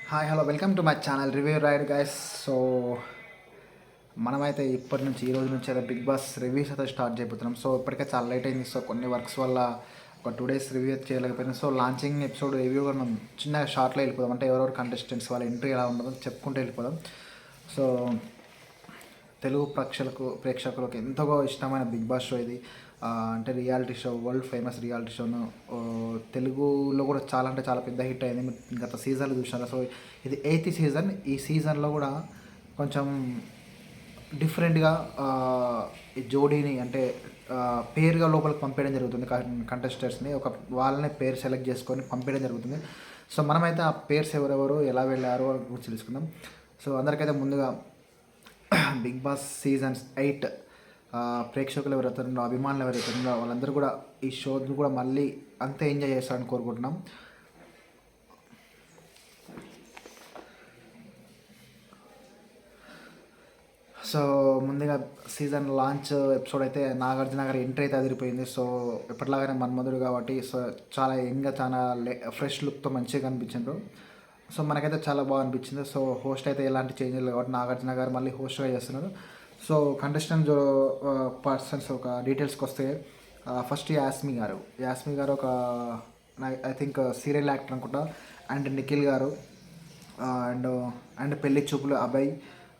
Hi hello welcome to my channel review ride guys. So మనమైతే ఇప్పటి నుంచి ఈ రోజు నుంచి అయితే బిగ్ బాస్ రివ్యూస్ అయితే స్టార్ట్ చేయబోతున్నాం. సో ఇప్పటికే చాలా లేట్ అయింది. సో కొన్ని వర్క్స్ వల్ల ఒక 2 days రివ్యూ అయితే చేయలేకపోయింది. సో లాంచింగ్ ఎపిసోడ్ రివ్యూ కూడా మనం చిన్న షార్ట్లో వెళ్ళిపోదాం. అంటే ఎవరెవరు కంటెస్టెంట్స్ వాళ్ళ ఎంట్రీ ఎలా ఉండదో చెప్పుకుంటూ వెళ్ళిపోదాం. సో తెలుగు ప్రేక్షకులకు ఎంతో ఇష్టమైన బిగ్ బాస్ షో ఇది. అంటే reality show, world famous reality షోను. తెలుగులో కూడా చాలా అంటే చాలా పెద్ద హిట్ అయింది. మీరు గత సీజన్లు చూసినారు. సో ఇది 8th సీజన్. ఈ సీజన్లో కూడా కొంచెం డిఫరెంట్గా ఈ జోడీని అంటే పేరుగా లోపలికి పంపించడం జరుగుతుంది. కంటెస్టెంట్స్ని ఒక వాళ్ళనే పేరు సెలెక్ట్ చేసుకొని పంపించడం జరుగుతుంది. సో మనమైతే ఆ పేర్స్ ఎవరెవరు ఎలా వెళ్ళారో అని గురించి తెలుసుకుందాం. సో అందరికైతే ముందుగా బిగ్ బాస్ సీజన్స్ 8 ప్రేక్షకులు ఎవరైతే ఉన్నారో, అభిమానులు ఎవరైతే ఉన్నారో వాళ్ళందరూ కూడా ఈ షోని కూడా మళ్ళీ అంతే ఎంజాయ్ చేస్తారని కోరుకుంటున్నాం. సో ముందుగా సీజన్ లాంచ్ ఎపిసోడ్ అయితే నాగార్జున గారి ఎంట్రీ అయితే అదిరిపోయింది. సో ఎప్పటిలాగానే మన్మధుడు కాబట్టి సో చాలా యంగ్గా చాలా ఫ్రెష్ లుక్తో మంచిగా కనిపించారు. సో మనకైతే చాలా బాగా అనిపించింది. సో హోస్ట్ అయితే ఎలాంటి చేంజ్ లేదు కాబట్టి నాగార్జున గారు మళ్ళీ హోస్ట్గా చేస్తున్నారు. సో కంటెస్టెంట్ పర్సన్స్ ఒక డీటెయిల్స్కి వస్తే ఫస్ట్ యాస్మి గారు ఒక ఐ థింక్ సీరియల్ యాక్టర్ అనుకుంటా. అండ్ నిఖిల్ గారు అండ్ అండ్ పెళ్లి చూపులు అభయ్,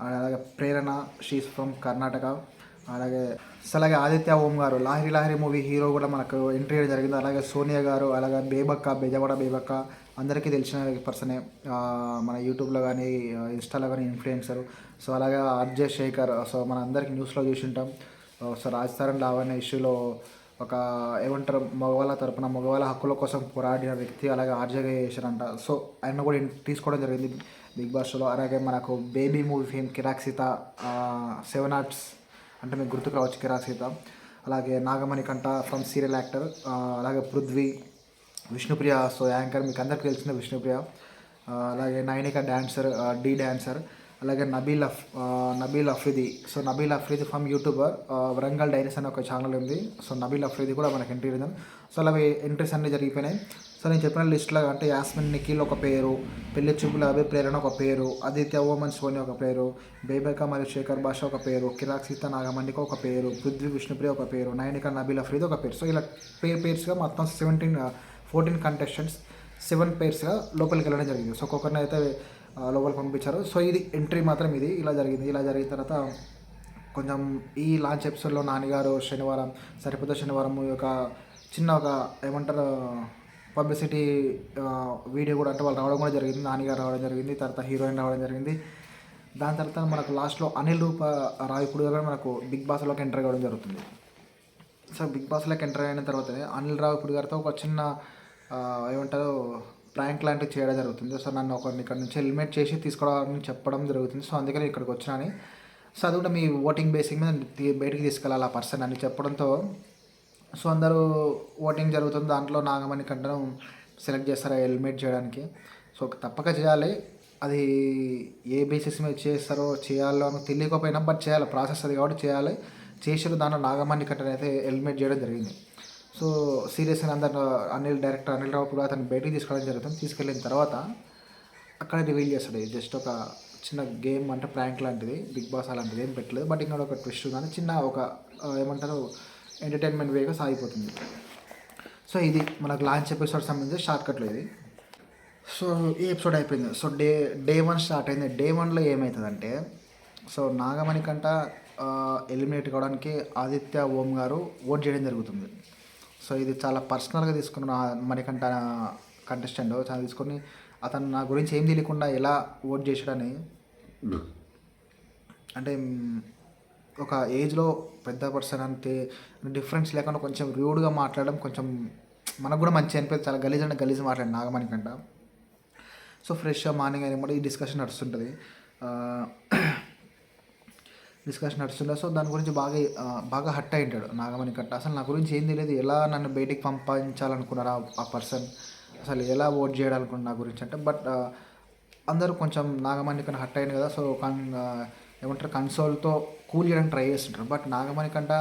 అలాగే ప్రేరణ, షీస్ ఫ్రమ్ కర్ణాటక. అలాగే ఆదిత్య ఓం గారు లాహిరి మూవీ హీరో కూడా మనకు ఎంట్రీ జరిగింది. అలాగే సోనియా గారు, అలాగే బెజవాడ బేబక్క అందరికీ తెలిసిన పర్సనే. మన యూట్యూబ్లో కానీ ఇన్స్టాలో కానీ ఇన్ఫ్లుయెన్సర్. సో అలాగే ఆర్జే శేఖర్. సో మన అందరికీ న్యూస్లో చూసి ఉంటాం. సో రాజస్థాన్ లావణ్య ఇష్యూలో ఒక ఏమంటారు మగవాళ్ళ హక్కుల కోసం పోరాడిన వ్యక్తి అలాగే ఆర్జేగా చేశారంట. సో ఆయన కూడా తీసుకోవడం జరిగింది బిగ్ బాస్ షోలో. అలాగే మనకు బేబీ మూవీ ఫేమ్ కిరాక్ సీత, 7 ఆర్ట్స్ అంటే మీకు గుర్తుకు రావచ్చు కిరాక్ సీత. అలాగే నాగమణి కంట ఫ్రమ్ సీరియల్ యాక్టర్. అలాగే పృథ్వీ, విష్ణుప్రియ. సో యాంకర్ మీకు అందరికీ తెలిసిన విష్ణుప్రియ. అలాగే నైనిక డాన్సర్, డాన్సర్. అలాగే Nabeel Afridi. So Nabeel Afridi from YouTuber Warangal diaries అనే ఒక ఛానల్ ఉంది. సో నబీల్ అఫ్రిది కూడా మనకి ఎంట్రీ ఉంది. సో అలాగే ఎంట్రీస్ అన్నీ జరిగిపోయినాయి. సో నేను చెప్పిన లిస్ట్లో అంటే యాస్మిన్ నిఖిల్ ఒక పేరు, పెళ్లి చూపుల అభి ప్రేరణ ఒక పేరు, ఆదిత్య ఓమన్ సోని ఒక పేరు, బేబక మరియు శేఖర్ భాష ఒక పేరు, కిరాక్ సీత నాగమండిక ఒక పేరు, పృథ్వీ విష్ణుప్రియ ఒక పేరు, నైనిక నబీల్ అఫ్రిది ఒక పేరు. సో ఇలా పేర్స్గా మొత్తం 14 కంటెస్టెంట్స్ 7 పేర్స్గా లోపలికి వెళ్ళడం జరిగింది. సో ఒక్కొక్కరిని అయితే లోపలికి పంపించారు. సో ఇది ఎంట్రీ మాత్రం ఇది ఇలా జరిగింది. ఇలా జరిగిన తర్వాత కొంచెం ఈ లాంచ్ ఎపిసోడ్లో నాన్నగారు శనివారం ఒక చిన్న ఒక ఏమంటారు పబ్లిసిటీ వీడియో కూడా అంటే వాళ్ళు రావడం కూడా జరిగింది. నాన్నగారు రావడం జరిగింది, తర్వాత హీరోయిన్ రావడం జరిగింది. దాని తర్వాత మనకు లాస్ట్లో అనిల్ రావిపూడి కూడా మనకు బిగ్ బాస్లోకి ఎంటర్ అవ్వడం జరుగుతుంది. సో బిగ్ బాస్లోకి ఎంటర్ అయిన తర్వాతనే అనిల్ రావిపూడి గారితో ఒక చిన్న ఏమంటారు ప్రాంక్ లాంటివి చేయడం జరుగుతుంది. సో నన్ను ఒకరిని ఇక్కడ నుంచి ఎలిమినేట్ చేసి తీసుకోవడానికి చెప్పడం జరుగుతుంది. సో అందుకని ఇక్కడికి వచ్చినాని. సో అది కూడా మీ ఓటింగ్ బేసిక్ మీద బయటికి తీసుకెళ్ళాలి ఆ పర్సన్ అని చెప్పడంతో సో అందరూ ఓటింగ్ జరుగుతుంది. దాంట్లో నాగమణి కంటను సెలెక్ట్ చేస్తారు ఎలిమినేట్ చేయడానికి. సో తప్పక చేయాలి. అది ఏ బేసిస్ మీద చేయాలో అని తెలియకపోయినా బట్ చేయాలి, ప్రాసెస్ అది కాబట్టి చేయాలి. చేసారు. దాంట్లో నాగమణి కంటను అయితే ఎలిమినేట్ చేయడం జరిగింది. సో సీరియస్గా అందరు డైరెక్టర్ అనిల్ రావు కూడా అతను బయటికి తీసుకోవడం జరుగుతుంది. తీసుకెళ్ళిన తర్వాత అక్కడ రివీల్ చేస్తాడు. ఇది జస్ట్ ఒక చిన్న గేమ్ అంటే ప్రాంక్ లాంటిది. బిగ్ బాస్ అలాంటిది ఏం పెట్టలేదు. బట్ ఇక్కడ ఒక ట్విస్ట్ ఉందని చిన్న ఒక ఏమంటారు ఎంటర్టైన్మెంట్ వేగా సాగిపోతుంది. సో ఇది మనకు లాంచ్ ఎపిసోడ్ సంబంధించి షార్ట్కట్లో ఇది. సో ఈ ఎపిసోడ్ అయిపోయింది. సో డే 1 స్టార్ట్ అయింది. డే 1లో ఏమవుతుందంటే సో నాగమణి కంట ఎలిమినేట్ కావడానికి ఆదిత్య ఓం గారు ఓట్ చేయడం జరుగుతుంది. సో ఇది చాలా పర్సనల్గా తీసుకున్న మణికంఠ కంటెస్టెంట్ చాలా తీసుకొని అతను నా గురించి ఏం తెలియకుండా ఎలా ఓట్ చేశాడని అంటే ఒక ఏజ్లో పెద్ద పర్సన్ అంటే డిఫరెన్స్ లేకుండా కొంచెం రూడ్గా మాట్లాడడం కొంచెం మనకు కూడా మంచి అనిపిస్తుంది. చాలా గలీజ్ మాట్లాడి నాగమణి కంట. సో ఫ్రెష్గా మార్నింగ్ అయినా కూడా ఈ డిస్కషన్ నడుస్తుంటుంది. సో దాని గురించి బాగా హట్ అయింటాడు నాగమణి కట్ట. అసలు నా గురించి ఏం తెలియదు, ఎలా నన్ను బయటికి పంపించాలనుకున్నారు ఆ పర్సన్, అసలు ఎలా ఓట్ చేయాలనుకున్నారు నా గురించి అంటే. బట్ అందరూ కొంచెం నాగమణి కన్నా హట్ అయింది కదా. సో ఏమంటారు కన్సోల్తో కూల్ చేయడానికి ట్రై చేస్తుంటారు. బట్ నాగమణి కంట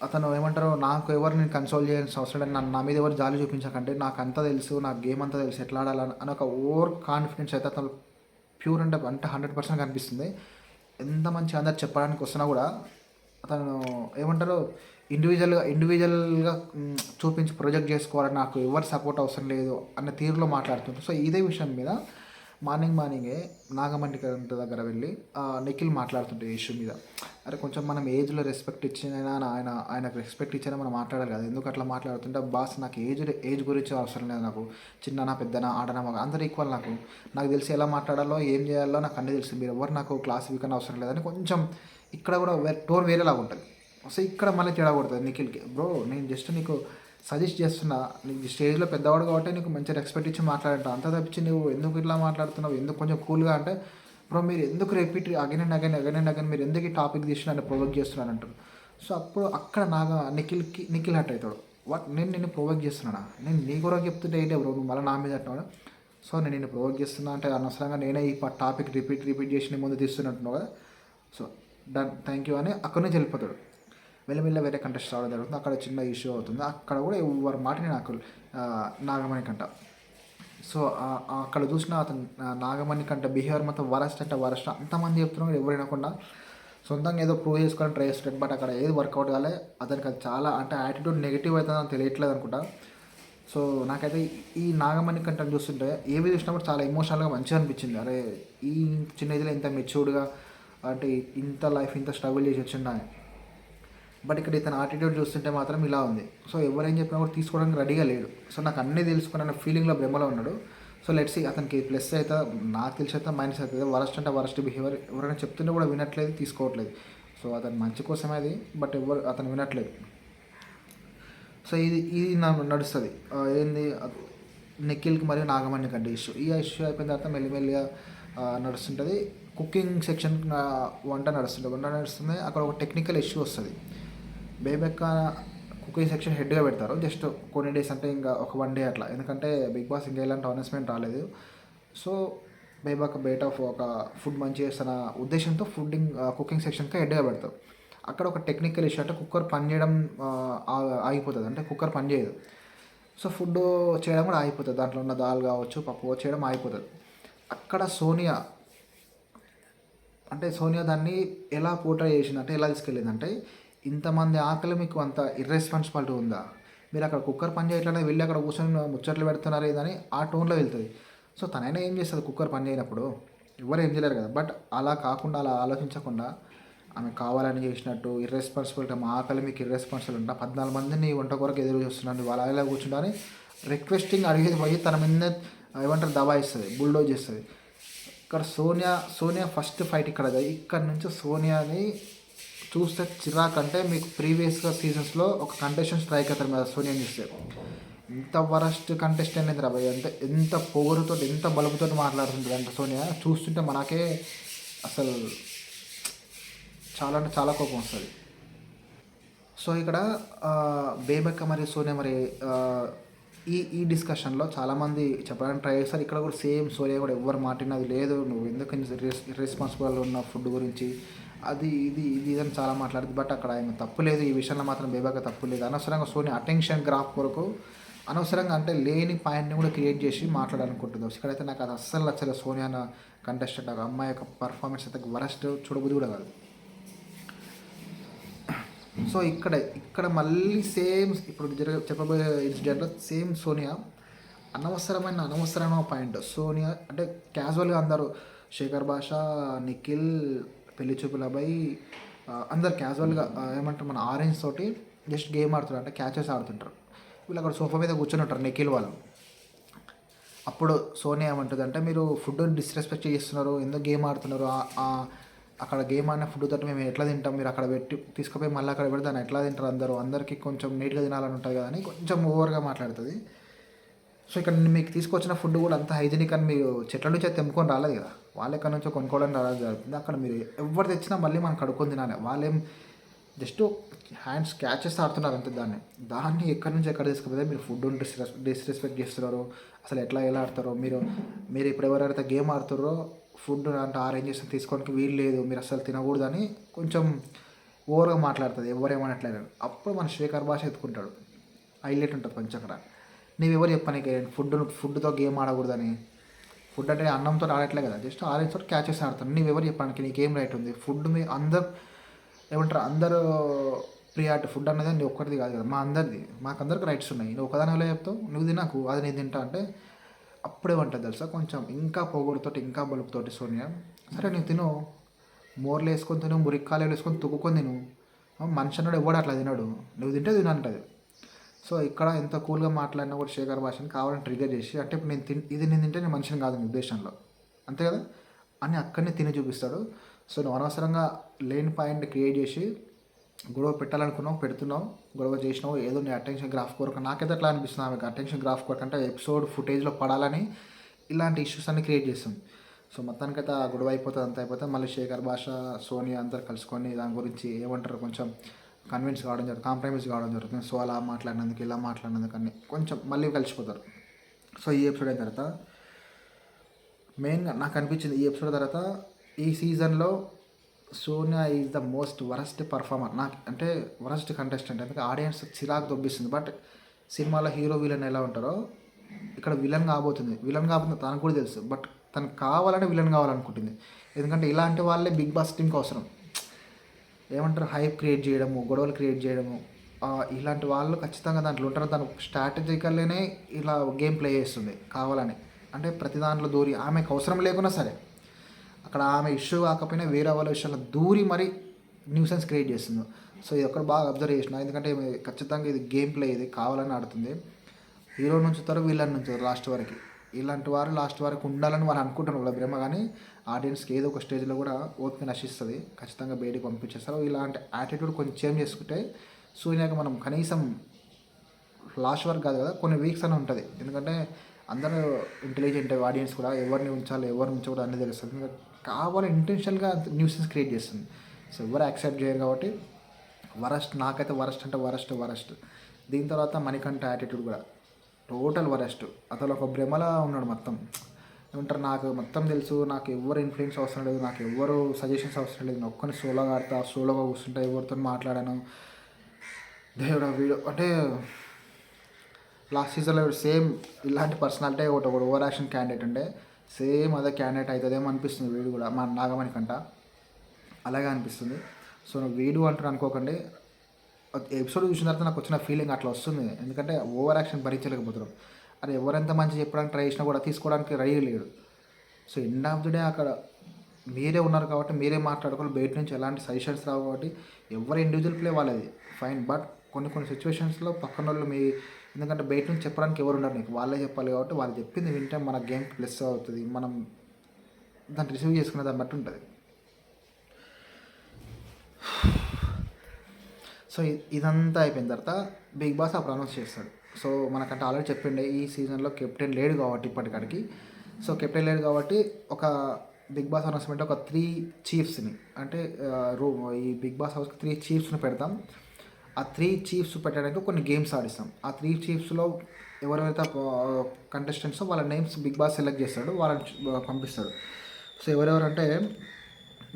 అతను ఏమంటారు, నాకు ఎవరు నేను కన్సోల్ చేయాల్సిన అవసరం లేదు, నన్ను నా మీద ఎవరు జాలి చూపించకండి, నాకు అంతా తెలుసు, నాకు గేమ్ అంతా తెలుసు ఎట్లా ఆడాలని అని ఒక ఓవర్ కాన్ఫిడెన్స్ అయితే అతను ప్యూర్ అంటే 100% కనిపిస్తుంది. ఎంత మంచిగా అందరు చెప్పడానికి వస్తున్నా కూడా అతను ఏమంటారు, ఇండివిజువల్గా చూపించి ప్రొజెక్ట్ చేసుకోవాలని, నాకు ఎవరు సపోర్ట్ అవసరం లేదు అన్న తీరులో మాట్లాడుతుంటారు. సో ఇదే విషయం మీద మార్నింగే నాగమణి గారి దగ్గర వెళ్ళి నిఖిల్ మాట్లాడుతుంటే ఈ ఇష్యూ మీద. అరే కొంచెం మనం ఏజ్లో రెస్పెక్ట్ ఇచ్చినైనా ఆయనకు రెస్పెక్ట్ ఇచ్చినా మనం మాట్లాడాలి కదా, ఎందుకు అట్లా మాట్లాడుతుంటే, బాస్ నాకు ఏజ్ గురించి అవసరం లేదు, నాకు చిన్ననా పెద్దనా ఆడనా మగ అందరూ ఈక్వల్, నాకు తెలిసి ఎలా మాట్లాడాలో ఏం చేయాలో నాకు అన్నీ తెలుసు, మీరు ఎవరు నాకు క్లాస్ వీకన్నా అవసరం లేదని కొంచెం ఇక్కడ కూడా టోన్ వేరేలాగా ఉంటుంది. సో ఇక్కడ మళ్ళీ తేడా కొడుతుంది నిఖిల్కి. బ్రో నేను జస్ట్ నీకు సజెస్ట్ చేస్తున్నా, నీకు స్టేజ్లో పెద్దవాడు కాబట్టి నీకు మంచి రెస్పెక్ట్ ఇచ్చి మాట్లాడంటావు, అంత తప్పించి నువ్వు ఎందుకు ఇట్లా మాట్లాడుతున్నావు, ఎందుకు కొంచెం కూల్గా అంటే, బ్రో మీరు ఎందుకు రిపీట్ అగైన్ అండ్ అగైన్ మీరు ఎందుకు ఈ టాపిక్ తీసి నన్ను ప్రొవోక్ చేస్తున్నాను అంటారు. సో అప్పుడు అక్కడ నిఖిల్ హట్ అవుతాడు. నేను నిన్ను ప్రొవోక్ చేస్తున్నానా, నేను నీ కూడా చెప్తుంటే ఏంటి బ్రో నువ్వు మళ్ళీ నా మీద అంటున్నావు. సో నేను నిన్ను ప్రొవోక్ చేస్తున్నా అంటే అనవసరంగా నేనే ఈ టాపిక్ రిపీట్ చేసి నీ ముందు తీస్తున్నట్టున్నావు కదా, సో డన్ థ్యాంక్ యూ అని అక్కడి నుంచి వెళ్ళిపోతాడు. మెల్లమెల్ల వేరే కంటెస్ట్ రావడం జరుగుతుంది. అక్కడ చిన్న ఇష్యూ అవుతుంది. అక్కడ కూడా ఎవరి మాటని నాకు నాగమణి కంట. సో అక్కడ చూసిన అతను నాగమణి కంట బిహేవియర్ మొత్తం వరస్ట్ అంటే వరస్ట్, అంతమంది చెప్తున్నారు ఎవరు వినకుండా సొంతంగా ఏదో ప్రూవ్ చేసుకొని ట్రై చేస్తాడు. బట్ అక్కడ ఏది వర్కౌట్ కాలే, అతనికి అది చాలా అంటే యాటిట్యూడ్ నెగిటివ్ అవుతుందని తెలియట్లేదు అనుకుంటా. సో నాకైతే ఈ నాగమణి కంటెంట్ చూస్తుంటే ఏవి చూసినప్పుడు చాలా ఎమోషనల్గా మంచిగా అనిపించింది. అరే ఈ చిన్న ఏజ్లో ఇంత మెచ్యూర్డ్గా అంటే ఇంత లైఫ్ ఇంత స్ట్రగుల్ చేసి వచ్చిండా. బట్ ఇక్కడ ఇతను యాటిట్యూడ్ చూస్తుంటే మాత్రం ఇలా ఉంది. సో ఎవరేం చెప్పినా కూడా తీసుకోవడానికి రెడీగా లేడు. సో నాకు అన్నీ తెలుసుకున్న ఫీలింగ్లో భ్రమలో ఉన్నాడు. సో లెట్స్ సీ అతనికి ప్లస్ అయితే, నాకు తెలిసి అయితే మైనస్ అవుతుంది. వరస్ట్ అంటే వరస్ట్ బిహేవియర్, ఎవరైనా చెప్తుంటే కూడా వినట్లేదు, తీసుకోవట్లేదు. సో అతని మంచి కోసమే అది, బట్ అతను వినట్లేదు. సో ఇది నడుస్తుంది ఏంది నిఖిల్కి మరియు నాగమణి కంటే ఇష్యూ. ఈ ఇష్యూ అయిపోయిన తర్వాత మెల్లిమెల్లిగా నడుస్తుంటుంది. కుకింగ్ సెక్షన్ వంట నడుస్తుంది. అక్కడ ఒక టెక్నికల్ ఇష్యూ వస్తుంది. బేబెక్క కుకింగ్ సెక్షన్ హెడ్గా పెడతారు జస్ట్ కొన్ని డేస్, అంటే ఇంకా ఒక 1 డే అట్లా, ఎందుకంటే బిగ్ బాస్ ఇంకా ఎలాంటి అనౌన్స్మెంట్ రాలేదు. సో బేబెక్క బయట ఒక ఫుడ్ మంచి చేస్తున్న ఉద్దేశంతో కుకింగ్ సెక్షన్కి హెడ్గా పెడతారు. అక్కడ ఒక టెక్నికల్ ఇష్యూ, అంటే కుక్కర్ పని చేయడం ఆగిపోతుంది, అంటే కుక్కర్ పని చేయదు. సో ఫుడ్ చేయడం కూడా ఆగిపోతుంది, దాంట్లో ఉన్న దాల్ కావచ్చు పప్పు చేయడం ఆగిపోతుంది. అక్కడ సోనియా దాన్ని ఎలా పోర్ట్రే చేసింది అంటే, ఎలా తీసుకెళ్ళిందంటే, ఇంతమంది ఆకలి మీకు అంత ఇర్రెస్పాన్సిబిలిటీ ఉందా, మీరు అక్కడ కుక్కర్ పని చేయట్లనే వెళ్ళి అక్కడ కూర్చొని ముచ్చట్లు పెడుతున్నారు ఏదని ఆ టోన్లో వెళ్తుంది. సో తనైనా ఏం చేస్తుంది కుక్కర్ పని చేయనప్పుడు, ఎవరు ఏం చేయలేరు కదా. బట్ అలా కాకుండా, అలా ఆలోచించకుండా ఆమె కావాలని చేసినట్టు ఇర్రెస్పాన్సిబిలిటీ, మా ఆకలి మీకు ఇర్రెస్పాన్సిబుల్ ఉంటా, 14 మందిని వంట కొరకు ఎదురు చూస్తున్నాను వాళ్ళ ఇలా కూర్చుంటారని రిక్వెస్టింగ్ అడిగేది పోయి తన మీద ఏమంటారు దబాయిస్తుంది, బుల్డోజ్ చేస్తుంది. ఇక్కడ సోనియా ఫస్ట్ ఫైట్ ఇక్కడ నుంచి సోనియాని చూస్తే చిరాకంటే, మీకు ప్రీవియస్గా సీజన్స్లో ఒక కంటెస్టెంట్ స్ట్రైక్ అవుతారు మీద సోనియాని చూస్తే, ఎంత వరస్ట్ కంటెస్టెంట్ అయింది రాబాయ్, అంటే ఎంత పొగరుతో ఎంత బలుపుతో మాట్లాడుతుంటుంది అంటే సోనియా చూస్తుంటే మనకే అసలు చాలా అంటే చాలా కోపం వస్తుంది. సో ఇక్కడ బేబెక్క మరియు సోనియా మరి ఈ డిస్కషన్లో చాలామంది చెప్పడానికి ట్రై చేస్తారు. ఇక్కడ కూడా సేమ్ సోనియా కూడా ఎవరు మాట్లాడినది లేదు, నువ్వు ఎందుకు రెస్పాన్సిబుల్ ఉన్న ఫుడ్ గురించి అది ఇది అని చాలా మాట్లాడుతుంది. బట్ అక్కడ ఆయన తప్పు లేదు, ఈ విషయంలో మాత్రం బేబెక్క తప్పు లేదు. అనవసరంగా సోనియా అటెన్షన్ గ్రాఫ్ కొరకు అనవసరంగా అంటే లేని పాయింట్ని కూడా క్రియేట్ చేసి మాట్లాడాలనుకుంటుంది. ఇక్కడైతే నాకు అది అస్సలు నచ్చలేదు. సోనియా కంటెస్టెంట్ ఒక అమ్మాయి యొక్క పర్ఫార్మెన్స్ అయితే వరస్ట్, చూడబుద్ధి కూడా కాదు. సో ఇక్కడ మళ్ళీ సేమ్ ఇప్పుడు చెప్పబోయే ఇన్సిడెంట్లో సేమ్ సోనియా అనవసరమైన పాయింట్. సోనియా అంటే క్యాజువల్గా అందరూ శేఖర్ భాష, నిఖిల్, పెళ్లి చూపుల అబ్బాయి అందరు క్యాజువల్గా ఏమంటారు మన ఆరెంజ్ తోటి జస్ట్ గేమ్ ఆడుతుంటారు, అంటే క్యాచెస్ ఆడుతుంటారు. వీళ్ళు అక్కడ సోఫా మీద కూర్చొని ఉంటారు నిఖిల్ వాళ్ళు. అప్పుడు సోనియా ఏమంటుంది అంటే, మీరు ఫుడ్ డిస్రెస్పెక్ట్ చేస్తున్నారు, ఎందుకు గేమ్ ఆడుతున్నారు, అక్కడ గేమ్ ఆడిన ఫుడ్ తోటి మేము ఎట్లా తింటాం, మీరు అక్కడ పెట్టి తీసుకుపోయి మళ్ళీ అక్కడ పెడితే దాన్ని ఎట్లా తింటారు, అందరికీ కొంచెం నీట్గా తినాలని ఉంటుంది కదా అని కొంచెం ఓవర్గా మాట్లాడుతుంది. సో ఇక్కడ మీకు తీసుకొచ్చిన ఫుడ్ కూడా అంత హైజీనిక్ అని మీరు చెట్ల నుంచి తెంపుకొని రాలేదు కదా, వాళ్ళ ఎక్కడి నుంచో కొనుక్కోవడానికి రాలేదు జరుగుతుంది. అక్కడ మీరు ఎవరు తెచ్చినా మళ్ళీ మనం కడుక్కొని తినాలి, వాళ్ళేం జస్ట్ హ్యాండ్స్ క్యాచ్ చేస్తే ఆడుతున్నారు అంతే. దాన్ని ఎక్కడి నుంచి ఎక్కడ తీసుకుపోతే మీరు ఫుడ్ డిస్రెస్పెక్ట్ చేస్తున్నారు, అసలు ఎలా ఆడతారో మీరు ఇప్పుడు ఎవరైతే గేమ్ ఆడుతారో ఫుడ్ అంటే ఆరెంజెస్ తీసుకోవడానికి వీలు లేదు, మీరు అసలు తినకూడదని కొంచెం ఓవర్గా మాట్లాడుతుంది, ఎవరేమనట్లేదు. అప్పుడు మన శేఖర్ భాష ఎత్తుకుంటాడు, హైలైట్ ఉంటుంది కొంచెం అక్కడ. నీవెవరు చెప్పనీకి ఫుడ్తో గేమ్ ఆడకూడదని? ఫుడ్ అంటే అన్నంతో ఆడట్లే కదా, జస్ట్ ఆరెంజ్తో క్యాచ్ చేసి ఆడతాను. నీవెవరు చెప్పడానికి, నీకేం రైట్ ఉంది? ఫుడ్ మీ అందరు ఏమంటారు, అందరూ ప్రియారిటీ ఫుడ్ అనేది నీ ఒక్కరిది కాదు కదా, మా అందరిది, మాకందరికి రైట్స్ ఉన్నాయి. నువ్వు ఒకదాని ఎలా చెప్తావు, నువ్వు తినకు అది నేను తింటా అంటే అప్పుడేమంటుంది తెలుసా, కొంచెం ఇంకా పొగడుతోటి ఇంకా బలుపుతోటి సోనియా, సరే నువ్వు తిను, మోర్లు వేసుకొని తిను, మురిక్కాయలు వేసుకొని తుక్కుకొని తిను, మనిషి అన్నాడు ఎవడు అట్లా తినడు, నువ్వు తింటే తినంటది. సో ఇక్కడ ఎంత కూల్గా మాట్లాడినా కూడా శేఖర్ భాషని కావాలని ట్రిగర్ చేసి, అంటే ఇప్పుడు ఇది నేను తింటే నేను మనిషిని కాదు నీ ఉద్దేశంలో, అంతే కదా అని అక్కడనే తిని చూపిస్తాడు. సో నువ్వు అనవసరంగా లేని పాయింట్ క్రియేట్ చేసి గొడవ పెట్టాలనుకున్నావు, పెడుతున్నావు, గొడవ చేసినావు, ఏదో నీ అటెన్షన్ గ్రాఫ్ కొరకు. నాకైతే అట్లా అనిపిస్తుంది, ఆమెకు అటెన్షన్ గ్రాఫ్ కొరకు అంటే ఎపిసోడ్ ఫుటేజ్లో పడాలని ఇలాంటి ఇష్యూస్ అన్ని క్రియేట్ చేస్తుంది. సో మొత్తానికైతే ఆ గొడవ అయిపోతుంది, అంత అయిపోతుంది. మళ్ళీ శేఖర్ భాష సోనియా అందరు కలుసుకొని దాని గురించి ఏమంటారు కొంచెం కన్విన్స్ కావడం జరుగుతుంది, కాంప్రమైజ్ కావడం జరుగుతుంది. సో అలా మాట్లాడినందుకు ఇలా మాట్లాడినందుకు అన్నీ కొంచెం మళ్ళీ కలిసిపోతారు. సో ఈ ఎపిసోడ్ అయిన తర్వాత మెయిన్గా నాకు అనిపించింది, ఈ ఎపిసోడ్ తర్వాత ఈ సీజన్లో Sonia is the most worst performer. నాకు అంటే వరస్ట్ కంటెస్టెంట్, ఎందుకంటే ఆడియన్స్ చిరాకు దొబ్బిస్తుంది. బట్ సినిమాలో హీరో విలన్ ఎలా ఉంటారో ఇక్కడ విలన్ కాబోతుంది. విలన్ కాబోతుంది తనకు కూడా తెలుసు, బట్ తనకు కావాలని విలన్ కావాలనుకుంటుంది. ఎందుకంటే ఇలాంటి వాళ్ళే బిగ్ బాస్ టీంకి అవసరం. ఏమంటారు, హైప్ క్రియేట్ చేయడము, గొడవలు క్రియేట్ చేయడము, ఇలాంటి వాళ్ళు ఖచ్చితంగా దాంట్లో ఉంటారు. తను స్ట్రాటజికల్గానే ఇలా గేమ్ ప్లే చేస్తుంది కావాలని, అంటే ప్రతి దాంట్లో దూరి ఆమెకు అవసరం లేకున్నా సరే అక్కడ ఆమె ఇష్యూ కాకపోయినా వేరే వాళ్ళ విషయాల్లో దూరి మరి న్యూసెన్స్ క్రియేట్ చేస్తుంది. సో ఇది ఒక్కటి బాగా అబ్జర్వ్ చేసిన, ఎందుకంటే ఖచ్చితంగా ఇది గేమ్ ప్లే, ఇది కావాలని ఆడుతుంది. హీరో నుంచుతారు, విలన్ నుంచుతారు లాస్ట్ వరకు. ఇలాంటి వారు లాస్ట్ వరకు ఉండాలని వారు అనుకుంటున్నారు వాళ్ళ బ్రహ్మ, కానీ ఆడియన్స్కి ఏదో ఒక స్టేజ్లో కూడా ఓపిక నశిస్తుంది, ఖచ్చితంగా బయటికి పంపించేస్తారు. ఇలాంటి యాటిట్యూడ్ కొంచెం చేంజ్ చేసుకుంటే సూర్యాకి మనం కనీసం లాస్ట్ వరకు కాదు కదా, కొన్ని వీక్స్ అని ఉంటుంది. ఎందుకంటే అందరూ ఇంటెలిజెంట్ ఆడియన్స్ కూడా, ఎవరిని ఉంచాలి ఎవరిని ఉంచకూడదు అన్నీ తెలుస్తుంది. కావాలి ఇంటెన్షనల్గా న్యూసెన్స్ క్రియేట్ చేస్తుంది. సో ఎవరు యాక్సెప్ట్ చేయరు కాబట్టి వరస్ట్, నాకైతే వరస్ట్ అంటే వరస్ట్. దీని తర్వాత మణికంఠ యాటిట్యూడ్ కూడా టోటల్ వరస్ట్. అతను ఒక భ్రమలా ఉన్నాడు మొత్తం. ఏమంటారు, నాకు మొత్తం తెలుసు, నాకు ఎవరు ఇన్ఫ్లుయెన్స్ అవసరం లేదు, నాకు ఎవరు సజెషన్స్ అవసరం లేదు, నేను ఒక్కని సోలోగా ఆడతా, సోలోగా కూర్చుంటా, ఎవరితో మాట్లాడాను దేవుడు వీడియో అంటే. లాస్ట్ సీజన్లో సేమ్ ఇలాంటి పర్సనాలిటీ ఒకటి ఓవర్ యాక్షన్ క్యాండిడేట్ ఉండే, సేమ్ అదే క్యాండిడేట్ అవుతుందేమో అనిపిస్తుంది వీడు కూడా, మన నాగమణికంట అలాగే అనిపిస్తుంది. సో వీడు అంటారు అనుకోకండి, ఎపిసోడ్ చూసిన తర్వాత నాకు వచ్చిన ఫీలింగ్ అట్లా వస్తుంది. ఎందుకంటే ఓవర్ యాక్షన్ భరించలేకపోతున్నాం. అరే ఎవరెంత మంచి చెప్పడానికి ట్రై చేసినా కూడా తీసుకోవడానికి రెడీ లేడు. So end of the day అక్కడ మీరే ఉన్నారు కాబట్టి మీరే మాట్లాడుకోవాలి, బయట నుంచి ఎలాంటి సజెషన్స్ రావు కాబట్టి ఎవరి ఇండివిజువల్ ప్లే వాళ్ళది ఫైన్. బట్ కొన్ని సిచ్యువేషన్స్లో పక్కన వాళ్ళు ఎందుకంటే బయట నుంచి చెప్పడానికి ఎవరు ఉండరు, నీకు వాళ్ళే చెప్పాలి కాబట్టి వాళ్ళు చెప్పింది వింటే మన గేమ్ ప్లస్ అవుతుంది, మనం దాన్ని రిసీవ్ చేసుకునే దాన్ని బట్టి ఉంటుంది. సో ఇదంతా అయిపోయిన తర్వాత బిగ్ బాస్ అప్పుడు అనౌన్స్ చేస్తాడు. సో మనకంటే ఆల్రెడీ చెప్పిండే ఈ సీజన్లో కెప్టెన్ లేడు కాబట్టి ఇప్పటికాడికి. సో కెప్టెన్ లేడు కాబట్టి ఒక బిగ్ బాస్ అనౌన్స్మెంట్ ఒక 3 చీఫ్స్ని, అంటే ఈ బిగ్ బాస్ హౌస్కి 3 చీఫ్స్ని పెడతాం. ఆ 3 చీఫ్స్ పెట్టడానికి కొన్ని గేమ్స్ ఆడిస్తాం. ఆ 3 చీఫ్స్లో ఎవరైతే కంటెస్టెంట్స్ వాళ్ళ నేమ్స్ బిగ్ బాస్ సెలెక్ట్ చేస్తాడు, వాళ్ళని పంపిస్తాడు. సో ఎవరెవరంటే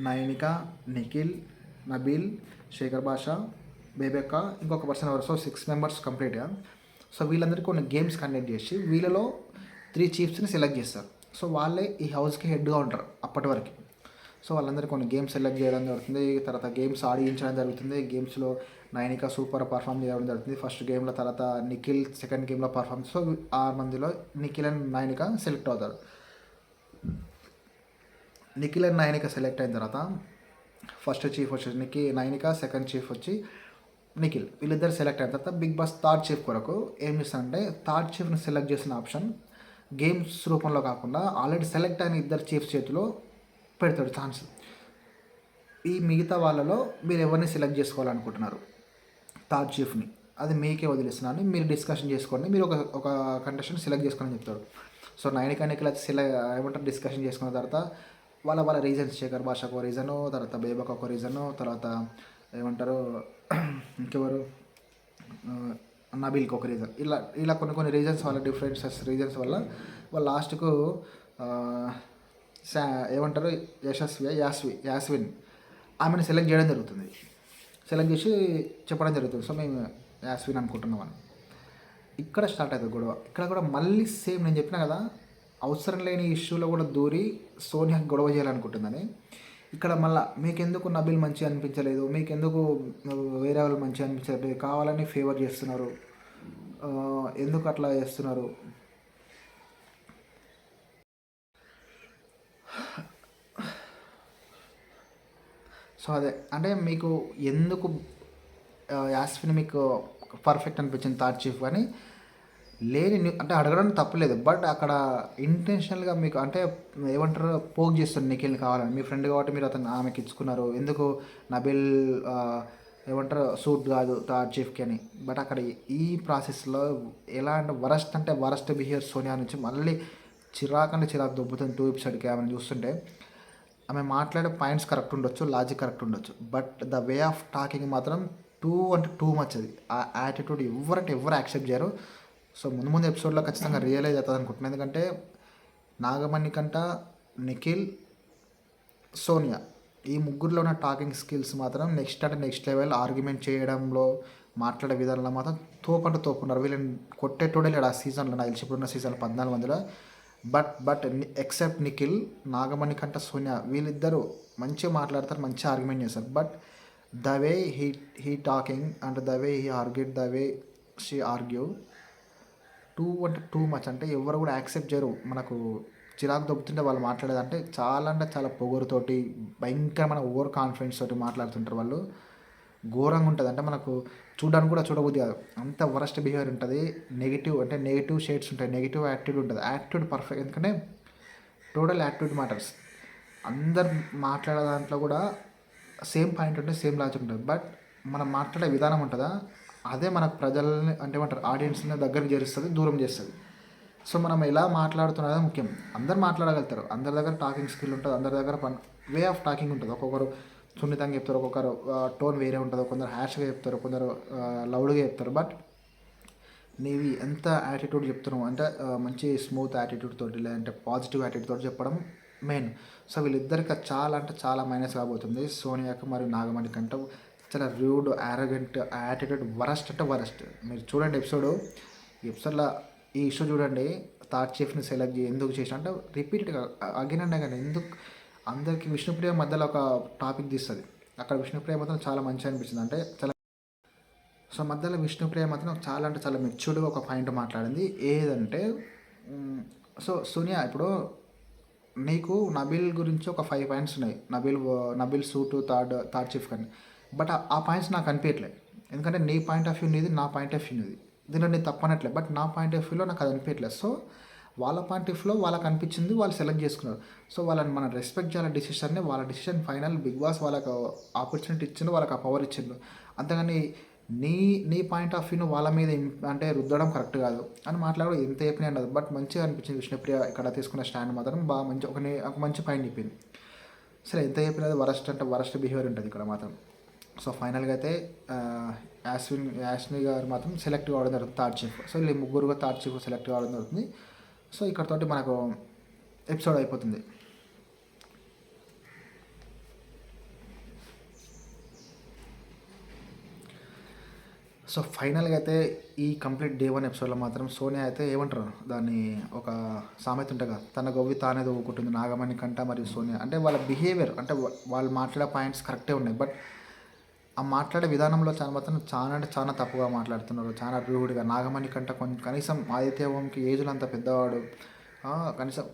నయనిక, నిఖిల్, నబీల్, శేఖర్ భాష, బేబెక్క, ఇంకొక పర్సన్ ఎవరు. సో 6 మెంబర్స్ కంప్లీట్గా. సో వీళ్ళందరికీ కొన్ని గేమ్స్ కండక్ట్ చేసి వీళ్ళలో 3 చీఫ్స్ని సెలెక్ట్ చేస్తారు. సో వాళ్ళే ఈ హౌస్కి హెడ్గా ఉంటారు అప్పటి వరకు. సో వాళ్ళందరికీ కొన్ని గేమ్స్ సెలెక్ట్ చేయడం జరుగుతుంది, తర్వాత గేమ్స్ ఆడించడం జరుగుతుంది. గేమ్స్లో నయనిక సూపర్ పర్ఫామ్ చేయడం జరుగుతుంది ఫస్ట్ గేమ్లో, తర్వాత నిఖిల్ సెకండ్ గేమ్లో పర్ఫామ్. సో 6 మందిలో నిఖిల్ అండ్ నయనిక సెలెక్ట్ అవుతారు. నిఖిల్ అండ్ నయనిక సెలెక్ట్ అయిన తర్వాత ఫస్ట్ చీఫ్ వచ్చేసి నయనిక, సెకండ్ చీఫ్ వచ్చి నిఖిల్, వీళ్ళిద్దరు సెలెక్ట్ అయిన తర్వాత బిగ్ బాస్ థర్డ్ చీఫ్ కొరకు ఏం చేస్తారంటే థర్డ్ చీఫ్ని సెలెక్ట్ చేసిన ఆప్షన్ గేమ్స్ రూపంలో కాకుండా ఆల్రెడీ సెలెక్ట్ అయిన 2 చీఫ్స్ చేతిలో పెడతాడు ఛాన్స్. ఈ మిగతా వాళ్ళలో మీరు ఎవరిని సెలెక్ట్ చేసుకోవాలనుకుంటున్నారు థర్డ్ చీఫ్ని, అది మీకే వదిలేస్తున్నాను, మీరు డిస్కషన్ చేసుకోండి, మీరు ఒక కంటెస్టెంట్ సెలెక్ట్ చేసుకోండి చెప్తాడు. సో నయనిక నిఖిల్ ఏమంటారు డిస్కషన్ చేసుకున్న తర్వాత వాళ్ళ రీజన్స్, శేఖర్ భాషకు ఒక రీజను, తర్వాత బేబకు ఒక రీజను, తర్వాత ఏమంటారు ఇంకెవరు నబీల్కి ఒక రీజన్, ఇలా కొన్ని రీజన్స్ వల్ల, డిఫరెన్సెస్ రీజన్స్ వల్ల వాళ్ళు లాస్ట్కు ఏమంటారు యాస్విన్ ఆమెను సెలెక్ట్ చేయడం జరుగుతుంది. సెలెక్ట్ చేసి చెప్పడం జరుగుతుంది. సో మేము యాస్విన్ అనుకుంటున్నాం అని ఇక్కడ స్టార్ట్ అవుతుంది గొడవ. ఇక్కడ కూడా మళ్ళీ సేమ్ నేను చెప్పిన కదా, అవసరం లేని ఇష్యూలో కూడా దూరి సోనియాకి గొడవ చేయాలనుకుంటుందని. ఇక్కడ మళ్ళీ మీకెందుకు నబిల్ మంచిగా అనిపించలేదు, మీకెందుకు వేరే వాళ్ళు మంచిగా అనిపించలేదు, కావాలని ఫేవర్ చేస్తున్నారు, ఎందుకు అట్లా చేస్తున్నారు. సో అదే అంటే మీకు ఎందుకు యాస్విన్ మీకు పర్ఫెక్ట్ అనిపించింది థర్డ్ చీఫ్ అని అంటే అడగడానికి తప్పలేదు. బట్ అక్కడ ఇంటెన్షనల్గా మీకు అంటే ఏమంటారు, పోక్ చేస్తారు నిఖిల్ని కావాలని. మీ ఫ్రెండ్ కాబట్టి మీరు ఆమెకి ఇచ్చుకున్నారు, ఎందుకు నబిల్ ఏమంటారు సూట్ కాదు థర్డ్ చీఫ్కి అని. బట్ అక్కడ ఈ ప్రాసెస్లో ఎలా అంటే వరస్ట్ బిహేవియర్ సోనియా నుంచి మళ్ళీ చిరాకు దొబ్బుతుంది 2 ఎపిసోడ్కి. ఆమెను చూస్తుంటే ఆమె మాట్లాడే పాయింట్స్ కరెక్ట్ ఉండొచ్చు, లాజిక్ కరెక్ట్ ఉండొచ్చు, but the way of talking మాత్రం టూ మచ్. అది ఆ యాటిట్యూడ్ ఎవరు యాక్సెప్ట్ చేయరు. సో ముందు ఎపిసోడ్లో ఖచ్చితంగా రియలైజ్ అవుతుంది అనుకుంటున్నాను. ఎందుకంటే నాగమణి కంట, నిఖిల్, సోనియా ఈ ముగ్గురులో ఉన్న టాకింగ్ స్కిల్స్ మాత్రం నెక్స్ట్ లెవెల్. ఆర్గ్యుమెంట్ చేయడంలో, మాట్లాడే విధానంలో మాత్రం తోపున్నారు. వీళ్ళని కొట్టేటోడే లేడు ఆ సీజన్లో, నాకు తెలిసి ఇప్పుడున్న సీజన్లో 14 మందిలో. బట్ ఎక్సెప్ట్ నిఖిల్, నాగమణి కంట సోనియా వీళ్ళిద్దరూ మంచిగా మాట్లాడతారు, మంచిగా ఆర్గ్యుమెంట్ చేస్తారు. But the way he talking and the way he argued, the way she argue too much. అంటే ఎవరు కూడా యాక్సెప్ట్ చేయరు. మనకు చిరాకు దొబ్బుతుంటే వాళ్ళు మాట్లాడేది అంటే చాలా పొగరుతోటి, భయంకరమైన ఓవర్ కాన్ఫిడెన్స్ తోటి మాట్లాడుతుంటారు వాళ్ళు. ఘోరంగా ఉంటుంది. అంటే మనకు చూడడానికి కూడా చూడబుద్ది కాదు, అంత వరస్ట్ బిహేవియర్ ఉంటుంది. నెగిటివ్ షేడ్స్ ఉంటాయి, నెగిటివ్ యాటిట్యూడ్ ఉంటుంది. యాటిట్యూడ్ పర్ఫెక్ట్, ఎందుకంటే టోటల్ యాటిట్యూడ్ మ్యాటర్స్. అందరు మాట్లాడే దాంట్లో కూడా సేమ్ పాయింట్ ఉంటుంది, సేమ్ లాజిక్ ఉంటుంది. బట్ మనం మాట్లాడే విధానం ఉంటుందా, అదే మనకు ప్రజల్ని అంటే ఏమంటారు ఆడియన్స్ని దగ్గరికి చేరుస్తుంది, దూరం చేస్తుంది. సో మనం ఎలా మాట్లాడుతున్నదే ముఖ్యం. అందరు మాట్లాడగలుగుతారు, అందరి దగ్గర టాకింగ్ స్కిల్ ఉంటుంది, అందరి దగ్గర వే ఆఫ్ టాకింగ్ ఉంటుంది. ఒక్కొక్కరు సున్నితంగా చెప్తారు, ఒక్కొక్కరు టోన్ వేరే ఉంటుంది, కొందరు హ్యాష్గా చెప్తారు, కొందరు లౌడ్గా చెప్తారు. బట్ నీవి ఎంత యాటిట్యూడ్ చెప్తున్నావు అంటే మంచి స్మూత్ యాటిట్యూడ్ తోటి, లేదంటే పాజిటివ్ యాటిట్యూడ్ తోటి చెప్పడం మెయిన్. సో వీళ్ళిద్దరికి చాలా మైనస్ కాబోతుంది సోనియాకి మరియు నాగమణి కంటే. చాలా రూడ్, యారగెంట్ యాటిట్యూడ్, వరస్ట్. మీరు చూడండి ఈ ఎపిసోడ్లో ఈ ఇష్యూ చూడండి. థర్డ్ చీఫ్ని సెలెక్ట్ ఎందుకు చేసిన అంటే రిపీటెడ్గా అగైన్ అండ్ అగైన్ ఎందుకు అందరికీ విష్ణుప్రియ మధ్యలో ఒక టాపిక్ తీస్తుంది. అక్కడ విష్ణుప్రియ మాత్రం చాలా మంచిగా అనిపించింది. అంటే సో మధ్యలో విష్ణుప్రియ మాత్రం చాలా మెచ్యూర్డ్గా ఒక పాయింట్ మాట్లాడింది. ఏదంటే సో సోనియా, ఇప్పుడు నీకు నబిల్ గురించి ఒక 5 పాయింట్స్ ఉన్నాయి, నబిల్ సూటు థర్డ్ చీఫ్ కానీ. బట్ ఆ పాయింట్స్ నాకు అనిపించట్లేదు. ఎందుకంటే నీ పాయింట్ ఆఫ్ వ్యూ నీది, నా పాయింట్ ఆఫ్ వ్యూ నీది, దీనిలో నేను తప్పనట్లేదు. బట్ నా పాయింట్ ఆఫ్ వ్యూలో నాకు అది అనిపించట్లేదు. సో వాళ్ళ పాయింట్ ఆఫ్ వ్యూలో వాళ్ళకి అనిపించింది, వాళ్ళు సెలెక్ట్ చేసుకున్నారు. సో వాళ్ళని మనం రెస్పెక్ట్ చేయాలి డిసిషన్ని. వాళ్ళ డిసిషన్ ఫైనల్. బిగ్ బాస్ వాళ్ళకు ఆపర్చునిటీ ఇచ్చిండు, వాళ్ళకి ఆ పవర్ ఇచ్చిండు. అంతేగాని నీ పాయింట్ ఆఫ్ వ్యూను వాళ్ళ మీద అంటే రుద్దడం కరెక్ట్ కాదు అని మాట్లాడడం ఎంత చెప్పినా ఉండదు. బట్ మంచిగా అనిపించింది విష్ణుప్రియ ఇక్కడ తీసుకున్న స్టాండ్ మాత్రం బాగా మంచి ఒక మంచి పాయింట్ చెప్పింది. సరే ఎంత చెప్పినది వరస్ట్ బిహేవియర్ ఉంటుంది ఇక్కడ మాత్రం. సో ఫైనల్గా అయితే యాస్మి గారు మాత్రం సెలెక్ట్ కావడం జరుగుతుంది థర్డ్ చీఫ్. సో వీళ్ళు ముగ్గురుగా థర్డ్ చీఫ్ సెలెక్ట్ కావడం జరుగుతుంది. సో ఇక్కడతోటి మనకు ఎపిసోడ్ అయిపోతుంది. సో ఫైనల్గా అయితే ఈ కంప్లీట్ డే 1 ఎపిసోడ్లో మాత్రం సోనియా అయితే ఏమంటారు దాన్ని, ఒక సామెత ఉంటుంది, తన గొవ్వి తానే దవ్వుకుంటుంది నాగమణి కంట మరియు సోనియా. అంటే వాళ్ళ బిహేవియర్ అంటే వాళ్ళు మాట్లాడే పాయింట్స్ కరెక్టే ఉన్నాయి. బట్ ఆ మాట్లాడే విధానంలో చాలా తప్పుగా మాట్లాడుతున్నారు, చాలా రూడ్గా. నాగమణి కంట కనీసం ఆదిత్యవంకి ఏజ్లో అంత పెద్దవాడు, కనీసం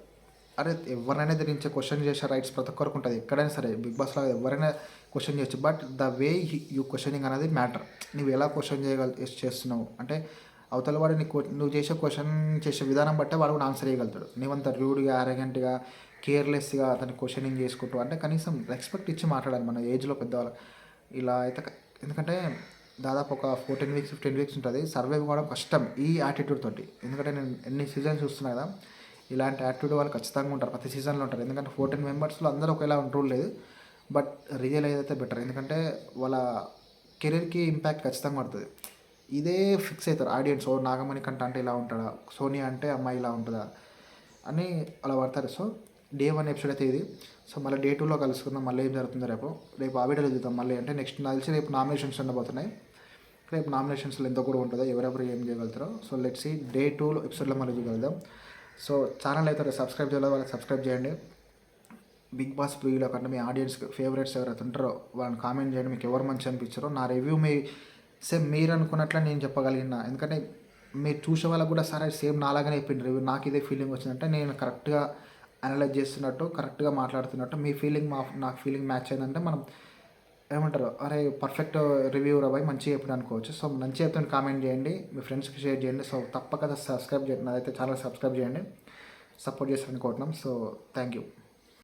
అరే ఎవరినైనా గురించి క్వశ్చన్ చేసే రైట్స్ ప్రతి ఒక్కరికి ఉంటుంది ఎక్కడైనా సరే. బిగ్ బాస్లో ఎవరైనా క్వశ్చన్ చేయొచ్చు. But the way you questioning అనేది మ్యాటర్. నువ్వు ఎలా క్వశ్చన్ చేస్తున్నావు అంటే అవతల వాడు నువ్వు చేసే విధానం బట్టే వాడు కూడా ఆన్సర్ చేయగలుగుతాడు. నువ్వంత రూడ్గా, అరగెంట్గా, కేర్లెస్గా అతన్ని క్వశ్చనింగ్ చేసుకుంటూ అంటే కనీసం రెస్పెక్ట్ ఇచ్చి మాట్లాడాలి మన ఏజ్లో పెద్దవాళ్ళు. ఇలా అయితే ఎందుకంటే దాదాపు ఒక 14 వీక్స్ 15 వీక్స్ ఉంటుంది, సర్వైవ్ కావడం కష్టం ఈ యాటిట్యూడ్ తోటి. ఎందుకంటే నేను ఎన్ని సీజన్స్ చూస్తున్నా కదా, ఇలాంటి యాటిట్యూడ్ వాళ్ళు ఖచ్చితంగా ఉంటారు, ప్రతి సీజన్లో ఉంటారు. ఎందుకంటే 14 మెంబర్స్లో అందరూ ఒకేలా రూల్ లేదు. బట్ రియలైజ్ అయితే బెటర్, ఎందుకంటే వాళ్ళ కెరీర్కి ఇంపాక్ట్ ఖచ్చితంగా పడుతుంది. ఇదే ఫిక్స్ అవుతారు ఆడియన్స్, ఓ నాగమణి కంట అంటే ఇలా ఉంటాడా, సోనియా అంటే అమ్మాయి ఇలా ఉంటుందా అని అలా పడతారు. సో డే 1 ఎపిసోడ్ అయితే ఇది. సో మళ్ళీ డే 2లో కలుసుకుందాం. మళ్ళీ ఏం జరుగుతుందో రేపు ఆ వీడియోలో చూద్దాం మళ్ళీ. అంటే నెక్స్ట్ నాకు తెలిసి రేపు నామినేషన్స్ ఉండబోతున్నాయి. రేపు నామినేషన్స్లో ఎంత కూడా ఉంటుందో, ఎవరెవరు ఏం చేయగలుగుతారో. సో లెట్స్ సీ డే 2 ఎపిసోడ్లో మళ్ళీ చూడగలుగుదాం. సో ఛానల్ అయితే సబ్స్క్రైబ్ చేయాలి, వాళ్ళకి సబ్స్క్రైబ్ చేయండి. బిగ్ బాస్ ప్రివ్యూలో కంటే మీ ఆడియన్స్ ఫేవరెట్స్ ఎవరైతే ఉంటారో వాళ్ళని కామెంట్ చేయండి, మీకు ఎవరు మంచి అనిపించారో. నా రివ్యూ సేమ్ మీరు అనుకున్నట్లే నేను చెప్పగలిగిన, ఎందుకంటే మీరు చూసే వాళ్ళకు కూడా సరే సేమ్ నాలాగానే చెప్పింది రివ్యూ, నాకు ఇదే ఫీలింగ్ వచ్చిందంటే నేను కరెక్ట్గా అనలైజ్ చేస్తున్నట్టు, కరెక్ట్గా మాట్లాడుతున్నట్టు, మీ ఫీలింగ్ నాకు ఫీలింగ్ మ్యాచ్ అయిందంటే మనం ఏమంటారు, అరే పర్ఫెక్ట్ రివ్యూ రాబాయి మంచిగా చెప్పిన అనుకోవచ్చు. సో మంచిగా చెప్తే కామెంట్ చేయండి, మీ ఫ్రెండ్స్కి షేర్ చేయండి. సో తప్పక సబ్స్క్రైబ్ చేయండి, నాదైతే ఛానల్ సబ్స్క్రైబ్ చేయండి, సపోర్ట్ చేస్తారనుకుంటున్నాం. So thank you.